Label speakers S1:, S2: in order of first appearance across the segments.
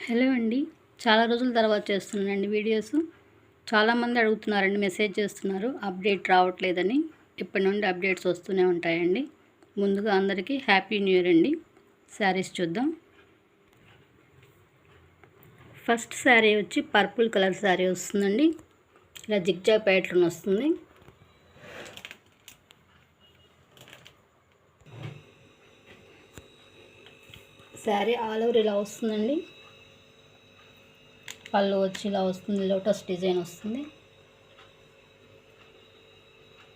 S1: Hello అండి. చాలా రోజుల తర్వాత చేస్తున్నానండి వీడియోస్. చాలామంది అడుగుతున్నారండి, మెసేజ్ చేస్తున్నారు అప్డేట్ రావట్లేదని. ఇప్పటి నుండి అప్డేట్స్ వస్తూనే ఉంటాయండి. ముందుగా అందరికీ హ్యాపీ న్యూ ఇయర్ అండి. శారీస్ చూద్దాం. ఫస్ట్ శారీ వచ్చి పర్పుల్ కలర్ శారీ వస్తుందండి. ఇలా జిగ్జాగ్ ప్యాటర్న్ వస్తుంది. శారీ ఆల్ ఓవర్ ఇలా వస్తుందండి. పళ్ళు వచ్చి ఇలా వస్తుంది, లోటస్ డిజైన్ వస్తుంది.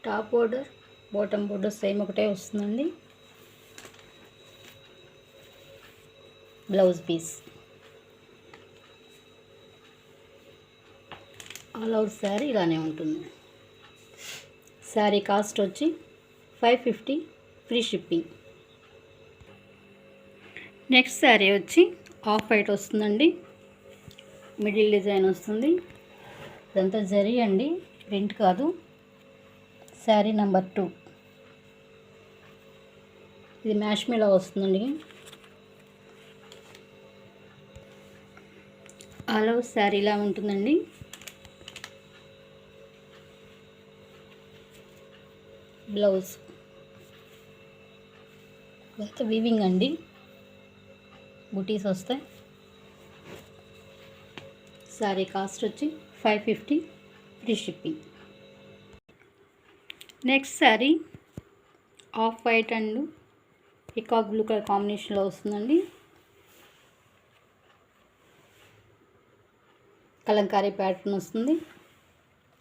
S1: Top border bottom border same ఒకటే వస్తుందండి. Blouse piece all over sari ఇలానే ఉంటుంది. శారీ కాస్ట్ వచ్చి 550 ఫ్రీ షిప్పింగ్. నెక్స్ట్ శారీ వచ్చి ఆఫ్ వైట్ వస్తుందండి. మిడిల్ డిజైన్ వస్తుంది. ఇదంతా జరీ అండి, ప్రింట్ కాదు. శారీ నెంబర్ 2. ఇది మ్యాష్మేలో వస్తుందండి. ఆల్ ఓవర్ శారీ ఇలా ఉంటుందండి. బ్లౌజ్ ఇదంతా వీవింగ్ అండి, బుటీస్ వస్తాయి. శారీ కాస్ట్ వచ్చి 550 free shipping. Next sari off white and peacock blue colour కాంబినేషన్లో వస్తుందండి. కలంకారీ ప్యాటర్న్ వస్తుంది.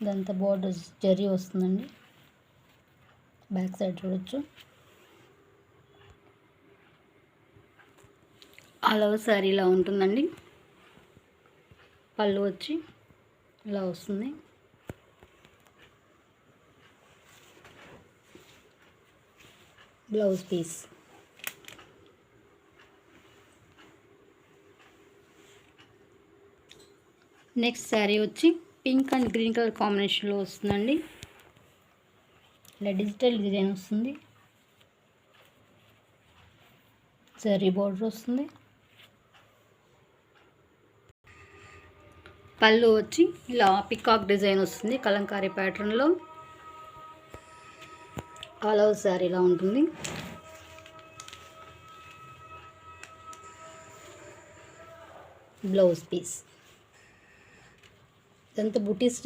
S1: ఇదంతా బోర్డర్ జరీ వస్తుందండి. బ్యాక్ సైడ్ చూడొచ్చు. ఆల్ ఓవర్ శారీ ఇలా ఉంటుందండి. పళ్ళు వచ్చి ఇలా వస్తుంది. బ్లౌజ్ పీస్ నెక్స్ట్ శారీ వచ్చి పింక్ అండ్ గ్రీన్ కలర్ కాంబినేషన్లో వస్తుందండి. ఇలా డిజిటల్ డిజైన్ వస్తుంది. జరీ బోర్డర్ వస్తుంది. పళ్ళు వచ్చి ఇలా పికాక్ డిజైన్ వస్తుంది కలంకారీ ప్యాటర్న్లో. ఆల్ ఓవర్ శారీ ఇలా ఉంటుంది. బ్లౌజ్ పీస్ ఇదంతా బుటీస్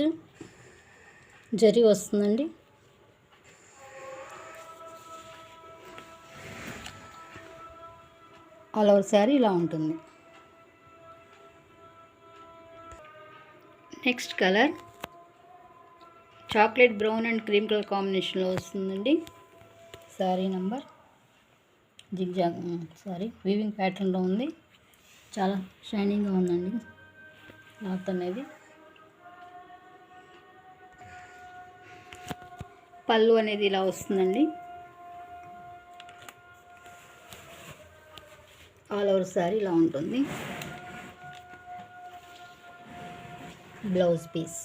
S1: జరీ వస్తుందండి. ఆల్ ఓవర్ శారీ ఇలా ఉంటుంది. Next colour chocolate brown and cream colour కాంబినేషన్లో వస్తుందండి. శారీ నంబర్ జిగ్జాగ్ వీవింగ్ ప్యాటర్న్లో ఉంది. చాలా షైనింగ్గా ఉందండి క్లాత్ అనేది. పళ్ళు అనేది ఇలా వస్తుందండి. ఆల్ ఓవర్ శారీ ఇలా ఉంటుంది. బ్లౌజ్ పీస్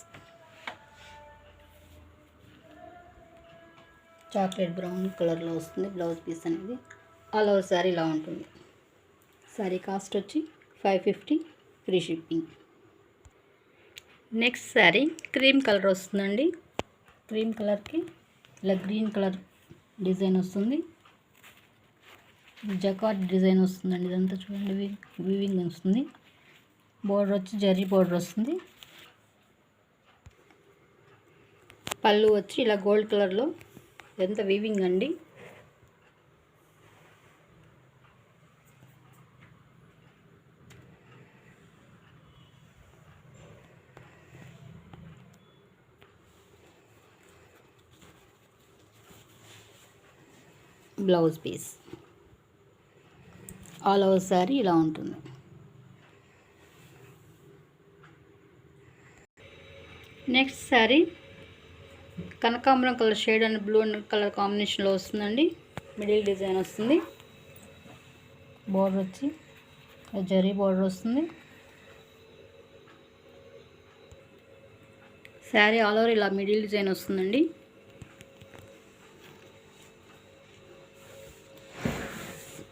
S1: చాక్లెట్ బ్రౌన్ కలర్లో వస్తుంది. బ్లౌజ్ పీస్ అనేది ఆల్ ఓవర్ శారీ ఇలా ఉంటుంది. శారీ కాస్ట్ వచ్చి 550 free shipping. Next sari cream colour వస్తుందండి. క్రీమ్ కలర్కి ఇలా గ్రీన్ కలర్ డిజైన్ వస్తుంది. జకార్డ్ డిజైన్ వస్తుందండి. ఇదంతా చూడండి, వీవింగ్ వస్తుంది. బోర్డర్ వచ్చి జరీ బోర్డర్ వస్తుంది. పళ్ళు వచ్చి ఇలా గోల్డ్ కలర్లో, ఎంత వీవింగ్ అండి. Blouse piece all over sari ఇలా ఉంటుంది. నెక్స్ట్ శారీ కనకాంబరం colour shade and blue and colour కాంబినేషన్లో వస్తుందండి. మిడిల్ డిజైన్ వస్తుంది. బోర్డర్ వచ్చి జరీ బోర్డర్ వస్తుంది. శారీ ఆల్ ఓవర్ ఇలా మిడిల్ డిజైన్ వస్తుందండి.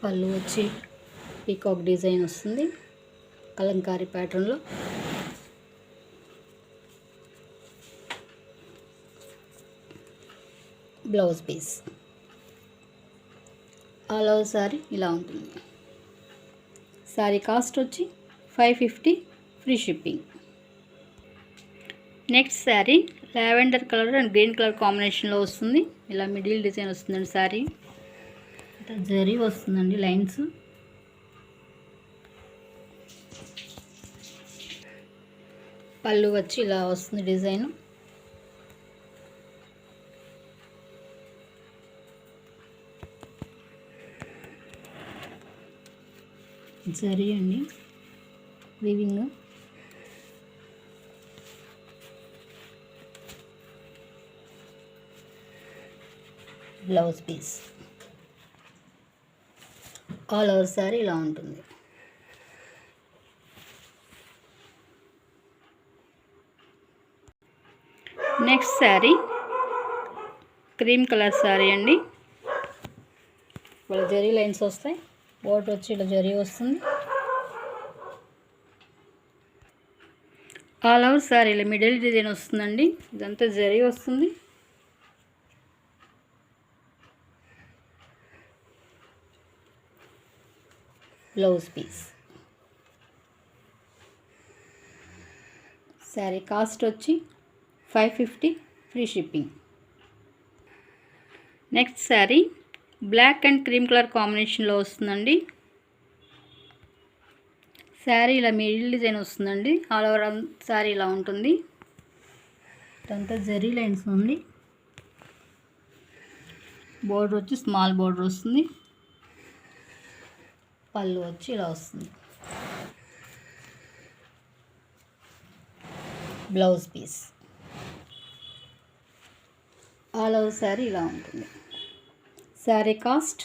S1: పళ్ళు వచ్చి పీకాక్ డిజైన్ వస్తుంది. కలంకారీ ప్యాటర్న్లో. Blouse piece. All over sari ఇలా ఉంటుంది. శారీ కాస్ట్ వచ్చి 550 free shipping. Next sari lavender colour and green colour కాంబినేషన్లో వస్తుంది. ఇలా మిడిల్ డిజైన్ వస్తుందండి. శారీ జరీ వస్తుందండి, లైన్స్. పళ్ళు వచ్చి ఇలా వస్తుంది డిజైన్. జరీ అండి, weaving. Blouse piece. All over sari ఇలా ఉంటుంది. Next sari cream colour sari అండి. వాళ్ళ జరీ లైన్స్ వస్తాయి. బోర్డర్ వచ్చి ఇలా జరీ వస్తుంది. ఆల్ ఓవర్ శారీ ఇలా మిడిల్ డిజైన్ వస్తుందండి. ఇదంతా జరీ వస్తుంది. Blouse piece. శారీ కాస్ట్ వచ్చి 550 free shipping. Next sari black and cream colour కాంబినేషన్లో వస్తుందండి. శారీ ఇలా మిడిల్ డిజైన్ వస్తుందండి. ఆల్ ఓవర్ శారీ ఇలా ఉంటుంది. ఇదంతా జరీ లైన్స్ ఉంది. బోర్డర్ వచ్చి స్మాల్ బోర్డర్ వస్తుంది. పళ్ళు వచ్చి ఇలా వస్తుంది. Blouse piece. All over sari ఇలా ఉంటుంది. Sari cost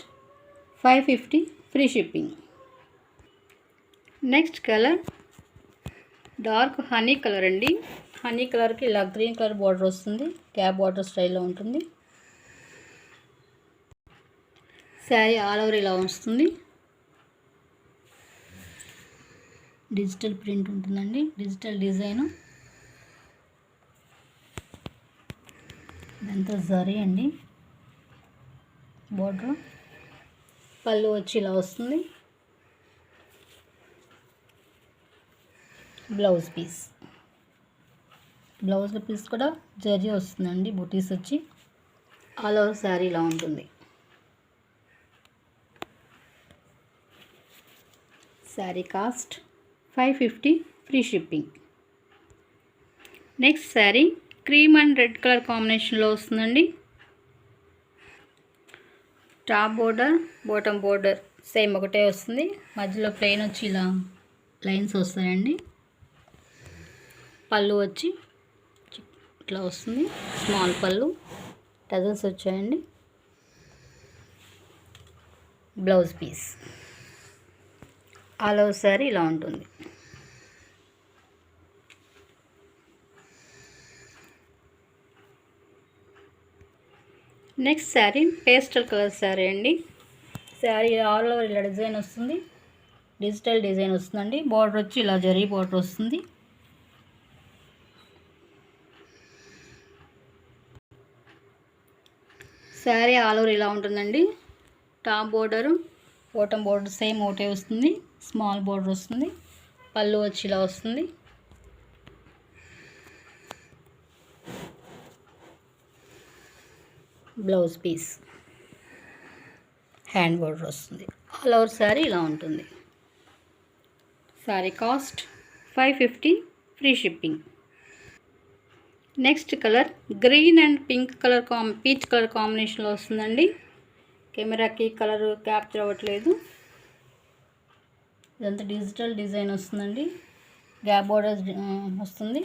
S1: 550 free shipping. Next colour dark honey colour అండి. హనీ కలర్కి ఇలా గ్రీన్ కలర్ బార్డర్ వస్తుంది. క్యాప్ బార్డర్ స్టైల్లో ఉంటుంది. శారీ ఆల్ ఓవర్ ఇలా వస్తుంది. డిజిటల్ ప్రింట్ ఉంటుందండి, డిజిటల్ డిజైను. ఇదంతా జరీ అండి. బోర్డర్. పళ్ళు వచ్చి ఇలా వస్తుంది. Blouse piece. బ్లౌజ్ పీస్ కూడా జరీ వస్తుందండి, బుటీస్ వచ్చి. ఆల్ ఓవర్ శారీ ఇలా ఉంటుంది. Sari cost 550 free shipping. Next sari cream and red colour కాంబినేషన్లో వస్తుందండి. Top border, bottom border same ఒకటే వస్తుంది. మధ్యలో ప్లెయిన్ వచ్చి ఇలా లైన్స్ వస్తాయండి. పళ్ళు వచ్చి ఇట్లా వస్తుంది, స్మాల్ పళ్ళు. టజల్స్ వచ్చాయండి. Blouse piece. All over sari ఇలా ఉంటుంది. Next sari pastel colour sari అండి. శారీ ఆల్ ఓవర్ ఇలా డిజైన్ వస్తుంది. డిజిటల్ డిజైన్ వస్తుందండి. బార్డర్ వచ్చి ఇలా జరీ బార్డర్ వస్తుంది. శారీ ఆల్ ఓవర్ ఇలా ఉంటుందండి. Top border, bottom border same ఒకటే వస్తుంది. స్మాల్ బోర్డర్ వస్తుంది. పళ్ళు వచ్చి ఇలా వస్తుంది. Blouse piece. హ్యాండ్ బోర్డర్ వస్తుంది. ఆల్ ఓవర్ శారీ ఇలా ఉంటుంది. Sari cost 550 free shipping. Next colour green and pink colour peach colour కాంబినేషన్లో వస్తుందండి. కెమెరాకి కలర్ క్యాప్చర్ అవ్వట్లేదు. ఇదంతా డిజిటల్ డిజైన్ వస్తుందండి. గ్యాప్ బోర్డర్ వస్తుంది.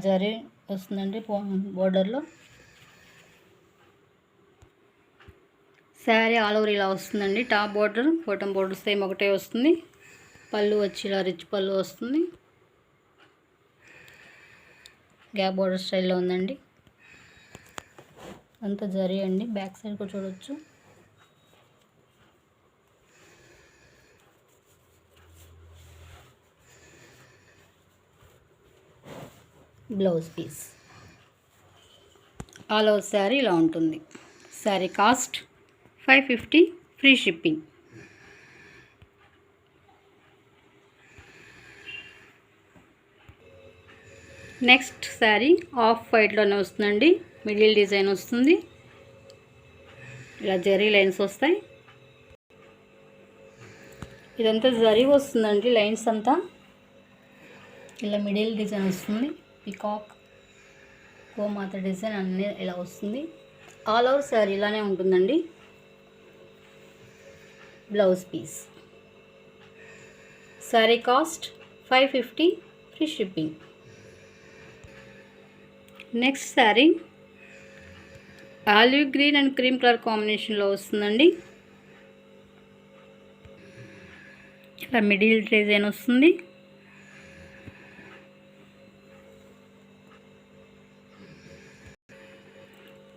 S1: జరీ వస్తుందండి బోర్డర్లో. శారీ ఆల్ ఓవర్ ఇలా వస్తుందండి. Top border, bottom border same ఒకటే వస్తుంది. పళ్ళు వచ్చి ఇలా రిచ్ పళ్ళు వస్తుంది. గ్యాప్ బోర్డర్ స్టైల్లో ఉందండి. అంతా జరీ అండి. బ్యాక్ సైడ్ కూడా చూడొచ్చు. Blouse piece. All over sari ఇలా ఉంటుంది. Sari cost 550 free shipping. Next sari off వైట్లోనే వస్తుందండి. మిడిల్ డిజైన్ వస్తుంది. ఇలా జరీ లైన్స్ వస్తాయి. ఇదంతా జరీ వస్తుందండి. లైన్స్ అంతా ఇలా మిడిల్ డిజైన్ వస్తుంది. పికాక్, గోమాత డిజైన్ అన్నీ ఇలా వస్తుంది. ఆల్ ఓవర్ శారీ ఇలానే ఉంటుందండి. Blouse piece. Sari cost 550 free shipping. Next sari olive green and cream colour కాంబినేషన్లో వస్తుందండి. ఇలా మిడిల్ డిజైన్ వస్తుంది.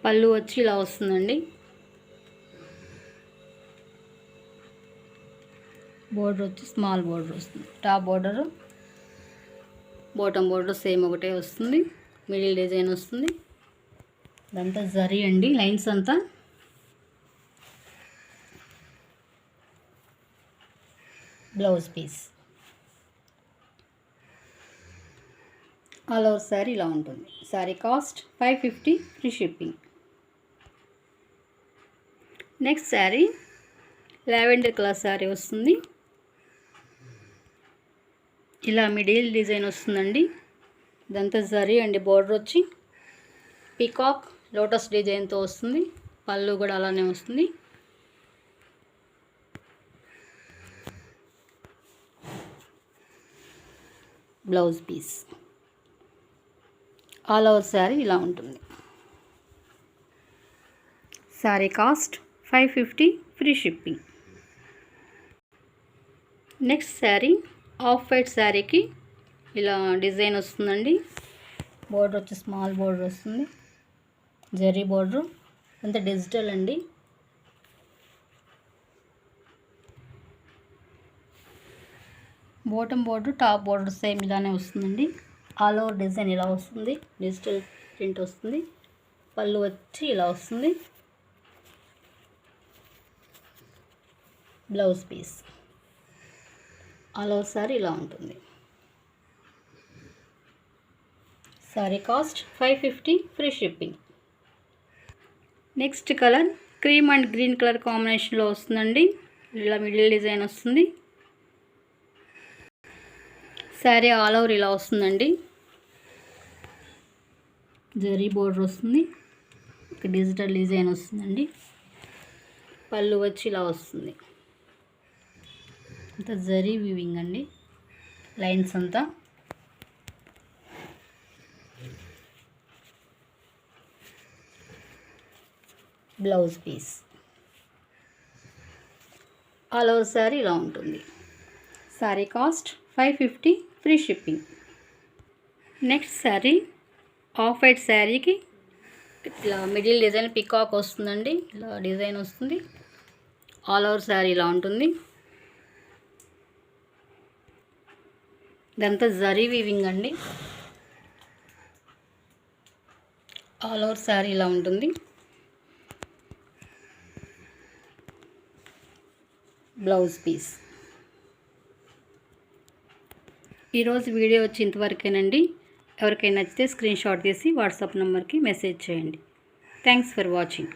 S1: పళ్ళు వచ్చి ఇలా వస్తుందండి. బోర్డర్ వచ్చి స్మాల్ బోర్డర్ వస్తుంది. Top border, bottom border same ఒకటే వస్తుంది. మిడిల్ డిజైన్ వస్తుంది. ఇదంతా జరీ అండి. లైన్స్ అంతా blouse piece. All over sari ఇలా ఉంటుంది. Sari cost 550 free shipping. Next sari lavender colour sari వస్తుంది. ఇలా మిడిల్ డిజైన్ వస్తుందండి. ఇదంతా జరీ అండి. బోర్డర్ వచ్చి పీకాక్ లోటస్ డిజైన్తో వస్తుంది. పళ్ళు కూడా అలానే వస్తుంది. Blouse piece. All over sari ఇలా ఉంటుంది. Sari cost 550 free shipping. Next sari off white శారీకి ఇలా డిజైన్ వస్తుందండి. బోర్డర్ వచ్చి స్మాల్ బోర్డర్ వస్తుంది. జరీ బోర్డర్ అంత డిజిటల్ అండి. Bottom border, top border same ఇలానే వస్తుందండి. ఆల్ ఓవర్ డిజైన్ ఇలా వస్తుంది. డిజిటల్ ప్రింట్ వస్తుంది. పళ్ళు వచ్చి ఇలా వస్తుంది. Blouse piece. All over sari ఇలా ఉంటుంది. Sari cost 550 free shipping. Next colour cream and green colour కాంబినేషన్లో వస్తుందండి. ఇలా మిడిల్ డిజైన్ వస్తుంది. శారీ ఆల్ ఓవర్ ఇలా వస్తుందండి. జరీ బోర్డర్ వస్తుంది. ఒక డిజిటల్ డిజైన్ వస్తుందండి. పళ్ళు వచ్చి ఇలా వస్తుంది. అంతా జరీ వీవింగ్ అండి. లైన్స్ అంతా blouse piece. All over sari ఇలా ఉంటుంది. Sari cost 550 free shipping. Next sari off white శారీకి ఇట్లా మిడిల్ డిజైన్ పికాక్ వస్తుందండి. ఇలా డిజైన్ వస్తుంది. ఆల్ ఓవర్ శారీ ఇలా ఉంటుంది. ఇదంతా జరీ వీవింగ్ అండి. ఆల్ ఓవర్ శారీ ఇలా ఉంటుంది. Blouse piece. ఈరోజు వీడియో వచ్చి ఇంతవరకేనండి. ఎవరికైనా నచ్చితే స్క్రీన్ షాట్ తీసి వాట్సాప్ నెంబర్కి మెసేజ్ చేయండి. Thanks for watching.